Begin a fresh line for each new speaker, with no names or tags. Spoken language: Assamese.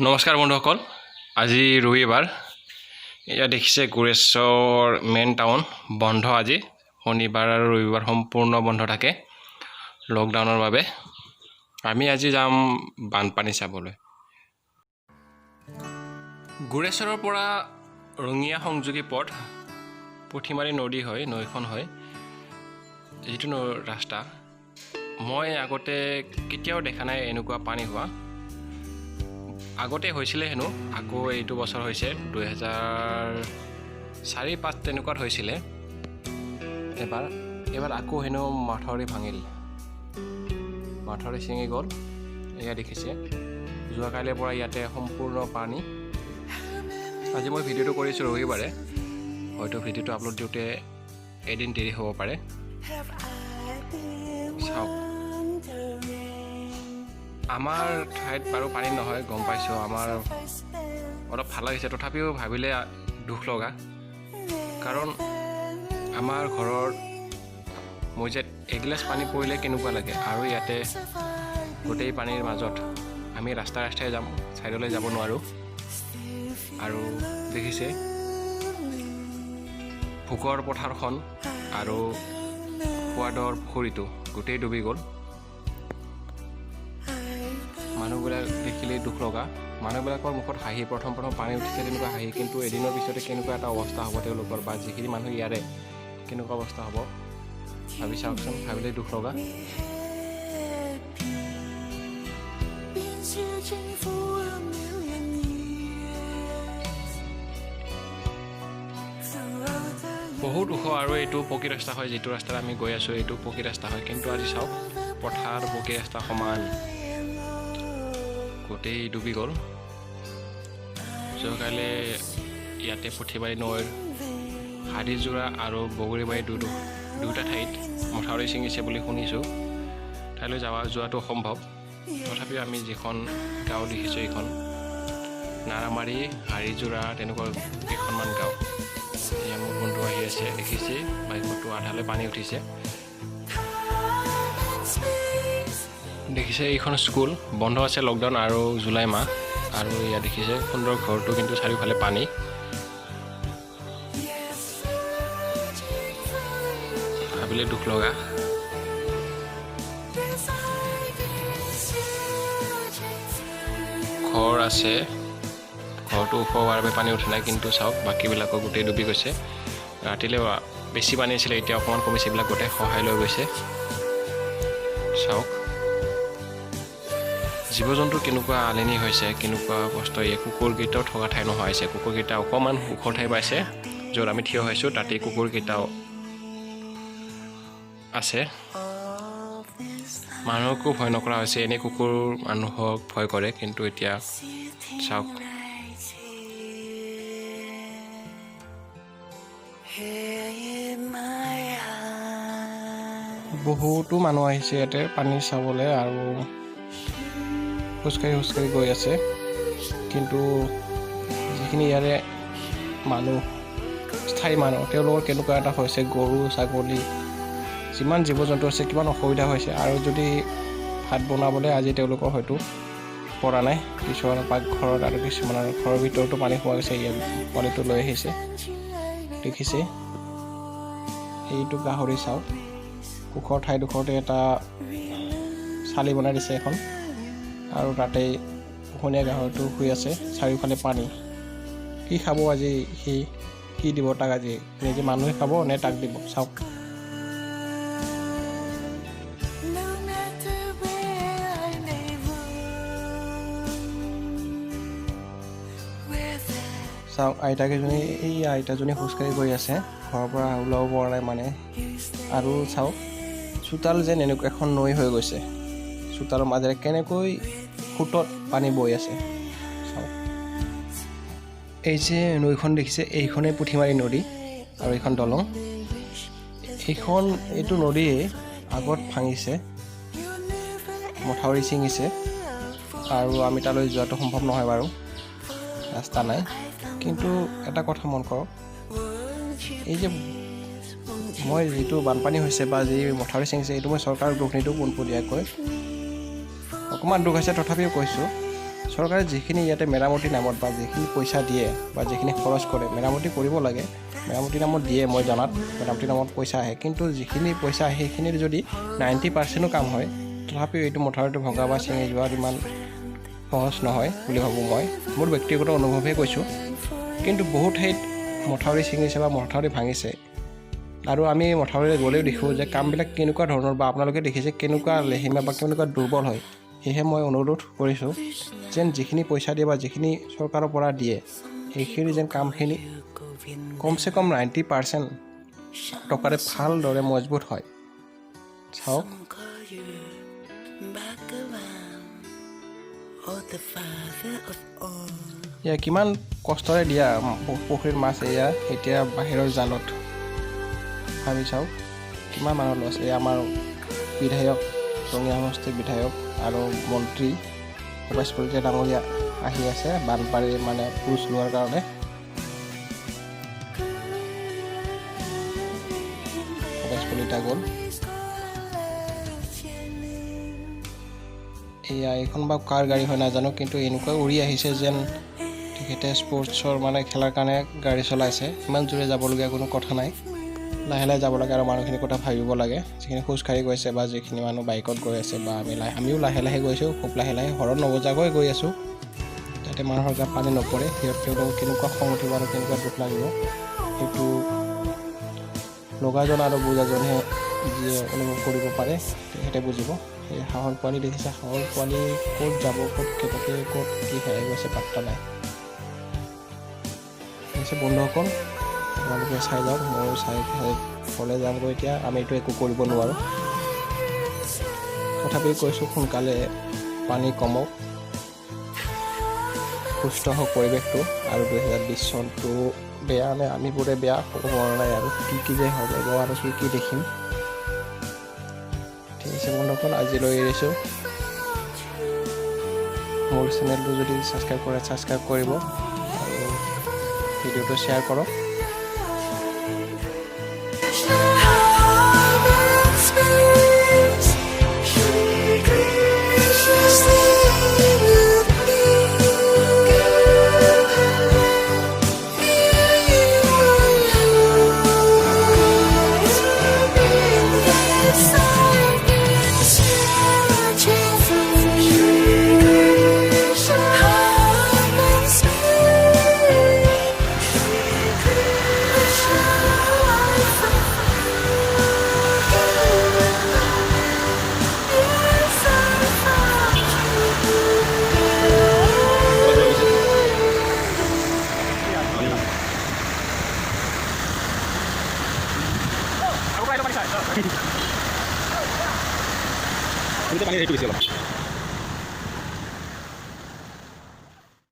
নমস্কাৰ বন্ধুসকল, আজি ৰবিবাৰ। এয়া দেখিছে গোৰেশ্বৰ মেইন টাউন বন্ধ। আজি শনিবাৰ আৰু ৰবিবাৰ সম্পূৰ্ণ বন্ধ থাকে লকডাউনৰ বাবে। আমি আজি যাম বানপানী চাবলৈ। গোৰেশ্বৰৰ পৰা ৰঙিয়া সংযোগী পথ পুঠিমাৰী নদী হয়, নৈখন হয় যিটো ৰাস্তা। মই আগতে কেতিয়াও দেখা নাই এনেকুৱা পানী হোৱা। আগতে হৈছিলে হেনো, আকৌ এইটো বছৰ হৈছে 2004-05 তেনেকুৱাত হৈছিলে এবাৰ আকৌ হেনো মাথাউৰি ভাঙিল, মাথাউৰি ছিঙি গ'ল। এয়া দেখিছে যোৱাকালিৰ পৰা ইয়াতে সম্পূৰ্ণ পানী। আজি মই ভিডিঅ'টো কৰিছোঁ ৰবিবাৰে, হয়তো ভিডিঅ'টো আপলোড দিওঁতে এদিন দেৰি হ'ব পাৰে। চাওক, আমাৰ ঠাইত বাৰু পানী নহয় গম পাইছোঁ, আমাৰ অলপ ভাল লাগিছে, তথাপিও ভাবিলে দুখ লগা। কাৰণ আমাৰ ঘৰৰ মজিয়াত এগিলাচ পানী পৰিলে কেনেকুৱা লাগে, আৰু ইয়াতে গোটেই পানীৰ মাজত আমি ৰাস্তাই যাম, ছাইডলৈ যাব নোৱাৰোঁ। আৰু দেখিছে ভোকৰ পথাৰখন আৰু সোৱাদৰ পুখুৰীটো গোটেই ডুবি গ'ল। মানুহবিলাক দেখিলেই দুখ লগা। মানুহবিলাকৰ মুখত হাঁহি, প্ৰথম পানী উঠিছে তেনেকুৱা হাঁহি, কিন্তু এদিনৰ পিছতে কেনেকুৱা এটা অৱস্থা হ'ব তেওঁলোকৰ, বা যিখিনি মানুহ ইয়াৰে কেনেকুৱা অৱস্থা হ'ব ভাবি চাওকচোন, ভাবিলেই দুখ লগা। বহুত ওখ, আৰু এইটো পকী ৰাস্তা হয়, যিটো ৰাস্তাত আমি গৈ আছোঁ এইটো পকী ৰাস্তা হয়। কিন্তু আজি চাওক, পথাৰ পকী ৰাস্তা সমান গোটেই ডুবি গ'ল। যোৱাকালি ইয়াতে পুঠিমাৰী নৈৰ হাদিযোৰা আৰু বগৰীবাৰী দুটা ঠাইত মথাউৰি ছিঙিছে বুলি শুনিছোঁ। ঠাইলৈ যোৱাটো সম্ভৱ, তথাপিও আমি যিখন গাঁও দেখিছোঁ এইখন নাৰামাৰী, হাৰিযোৰা, তেনেকুৱা কেইখনমান গাঁও। এয়া মোৰ বন্ধু আহি আছে, দেখিছে বাইকতো আধালৈ পানী উঠিছে। দেখিছে এইখন স্কুল বন্ধ আছে, লকডাউন আৰু জুলাই মাহ। আৰু ইয়াত দেখিছে সুন্দৰ ঘৰটো, কিন্তু চাৰিওফালে পানী। ভাবিলে দুখ লগা। ঘৰ আছে, ঘৰটো ওখ হোৱাৰ বাবে পানী উঠা নাই, কিন্তু চাওক বাকীবিলাকৰ গোটেই ডুবি গৈছে। ৰাতিলৈ বেছি পানী আছিলে, এতিয়া অকণমান কমিছে, এইবিলাক গোটেই সহায় লৈ গৈছে। চাওক জীৱ জন্তু কেনেকুৱা আলিনি হৈছে, কেনেকুৱা কষ্ট। এই কুকুৰকেইটাও থকা ঠাই নোহোৱা হৈছে। কুকুৰকেইটা অকণমান ওখ ঠাই পাইছে, য'ত আমি থিয় হৈছোঁ তাতেই কুকুৰকেইটাও আছে। মানুহকো ভয় নকৰা হৈছে, এনেই কুকুৰ মানুহক ভয় কৰে, কিন্তু এতিয়া চাওক বহুতো মানুহ আহিছে ইয়াতে পানী চাবলৈ, আৰু খোজকাঢ়ি গৈ আছে। কিন্তু যিখিনি ইয়াৰে মানুহ, স্থায়ী মানুহ, তেওঁলোকৰ কেনেকুৱা এটা হৈছে, গৰু ছাগলী যিমান জীৱ জন্তু আছে কিমান অসুবিধা হৈছে। আৰু যদি ভাত বনাবলৈ আজি তেওঁলোকৰ হয়তো পৰা নাই, কিছুমানৰ পাকঘৰত আৰু কিছুমানৰ ঘৰৰ ভিতৰতো পানী সোমাই গৈছে। ইয়াত পানীটো লৈ আহিছে, দেখিছে এইটো গাহৰি। চাওক ওখৰ ঠাইডোখৰতে এটা চালি বনাই দিছে এখন, আৰু তাতেই পোহনীয়া গাহৰিটো শুই আছে। চাৰিওফালে পানী। কি খাব আজি সি, কি দিব তাক আজি? নিজে মানুহে খাব নে তাক দিব? চাওক আইতাকেইজনী, এই আইতাজনী খোজকাঢ়ি গৈ আছে, ঘৰৰ পৰা ওলাব পৰা নাই মানে। আৰু চাওক চোতাল যেন এনেকুৱা এখন নৈ হৈ গৈছে, চোতালৰ মাজেৰে কেনেকৈ সোঁতত পানী বৈ আছে। চাওক এই যে নৈখন দেখিছে, এইখনেই পুঠিমাৰী নদী, আৰু এইখন দলং। এইটো নদীয়ে আগত ভাঙিছে, মথাউৰি ছিঙিছে, আৰু আমি তালৈ যোৱাটো সম্ভৱ নহয় বাৰু, ৰাস্তা নাই। কিন্তু এটা কথা মন কৰক, এই যে মই যিটো বানপানী হৈছে বা যি মথাউৰি ছিঙিছে, এইটো মই চৰকাৰক দুখ নিদিওঁ পোনপটীয়াকৈ। অকণমান দুখ হৈছে, তথাপিও কৈছোঁ চৰকাৰে যিখিনি ইয়াতে মেৰামতি নামত বা যিখিনি পইচা দিয়ে বা যিখিনি খৰচ কৰে মেৰামতি কৰিব লাগে, মেৰামতি নামত দিয়ে, মই জনাত মেৰামতি নামত পইচা আহে, কিন্তু যিখিনি পইচা আহে সেইখিনিৰ যদি 90% কাম হয়, তথাপিও এইটো মথাউৰিটো ভঙা বা ছিঙি যোৱাত ইমান সহজ নহয় বুলি ভাবোঁ মই, মোৰ ব্যক্তিগত অনুভৱহে কৈছোঁ। কিন্তু বহুত ঠাইত মথাউৰি ছিঙিছে বা মথাউৰি ভাঙিছে, আৰু আমি মথাউৰিলৈ গ'লেও দেখোঁ যে কামবিলাক কেনেকুৱা ধৰণৰ বা আপোনালোকে দেখিছে কেনেকুৱা লেহেমীয়া বা কেনেকুৱা দুৰ্বল হয়। সেয়েহে মই অনুৰোধ কৰিছোঁ যেন যিখিনি পইচা দিয়ে বা যিখিনি চৰকাৰৰ পৰা দিয়ে সেইখিনি যেন কামখিনি কমচে কম 90% টকাৰে ভালদৰে মজবুত হয়। চাওক এয়া কিমান কষ্টৰে দিয়া পুখুৰীৰ মাছ, এয়া এতিয়া বাহিৰৰ জালত। ভাবি চাওক কিমান মানুহ লছ। এয়া আমাৰ বিধায়ক, ৰঙিয়া সমষ্টিৰ বিধায়ক আৰু মন্ত্ৰী ভূপেশ কলিতা ডাঙৰীয়া আহি আছে বানপানীৰ মানে ক্ৰুজ লোৱাৰ কাৰণে। ভূপেশ কলিতা গ'ল। এয়া এইখন বা কাৰ গাড়ী হয় নাজানো, কিন্তু এনেকুৱা উৰি আহিছে যেন তেখেতে স্পৰ্টছৰ মানে খেলাৰ কাৰণে গাড়ী চলাইছে। ইমান জোৰে যাবলগীয়া কোনো কথা নাই, লাহে লাহে যাব লাগে আৰু মানুহখিনিৰ কথা ভাবিব লাগে, যিখিনি খোজকাঢ়ি গৈছে বা যিখিনি মানুহ বাইকত গৈ আছে বা আমিও লাহে লাহে গৈছোঁ, খুব লাহে লাহে হৰণ নবজাকৈ গৈ আছোঁ যাতে মানুহৰ গাত পানী নপৰে। তেওঁলোকক কেনেকুৱা খং উঠিব আৰু কেনেকুৱা দুখ লাগিব সেইটো লগাজন আৰু বুজাজনহে যিয়ে অনুভৱ কৰিব পাৰে তেখেতে বুজিব। এই হাঁহৰ পোৱালি দেখিছে, হাঁহৰ পোৱালি ক'ত যাব, ক'ত কেনেকৈ ক'ত কি হেৰাই গৈছে পাত্তা নাই। ঠিক বন্ধুসকল, আপোনালোকে চাই যাওক, ময়ো চাই ঘৰলৈ যামগৈ এতিয়া। আমিতো একো কৰিব নোৱাৰোঁ, তথাপিও কৈছোঁ সোনকালে পানী কমক, সুস্থ হওক পৰিৱেশটো, আৰু 2020 চনটো বেয়া নে আমিবোৰে বেয়া হ'ব পৰা নাই, আৰু কি যে হ'ব আৰু কি দেখিম। ঠিক আছে বন্ধুসকল, আজিলৈ এৰিছোঁ। মোৰ চেনেলটো যদি ছাবস্ক্ৰাইব কৰে ছাবস্ক্ৰাইব কৰিব আৰু ভিডিঅ'টো শ্বেয়াৰ কৰক।
পানী সেইটো বেছি অলপ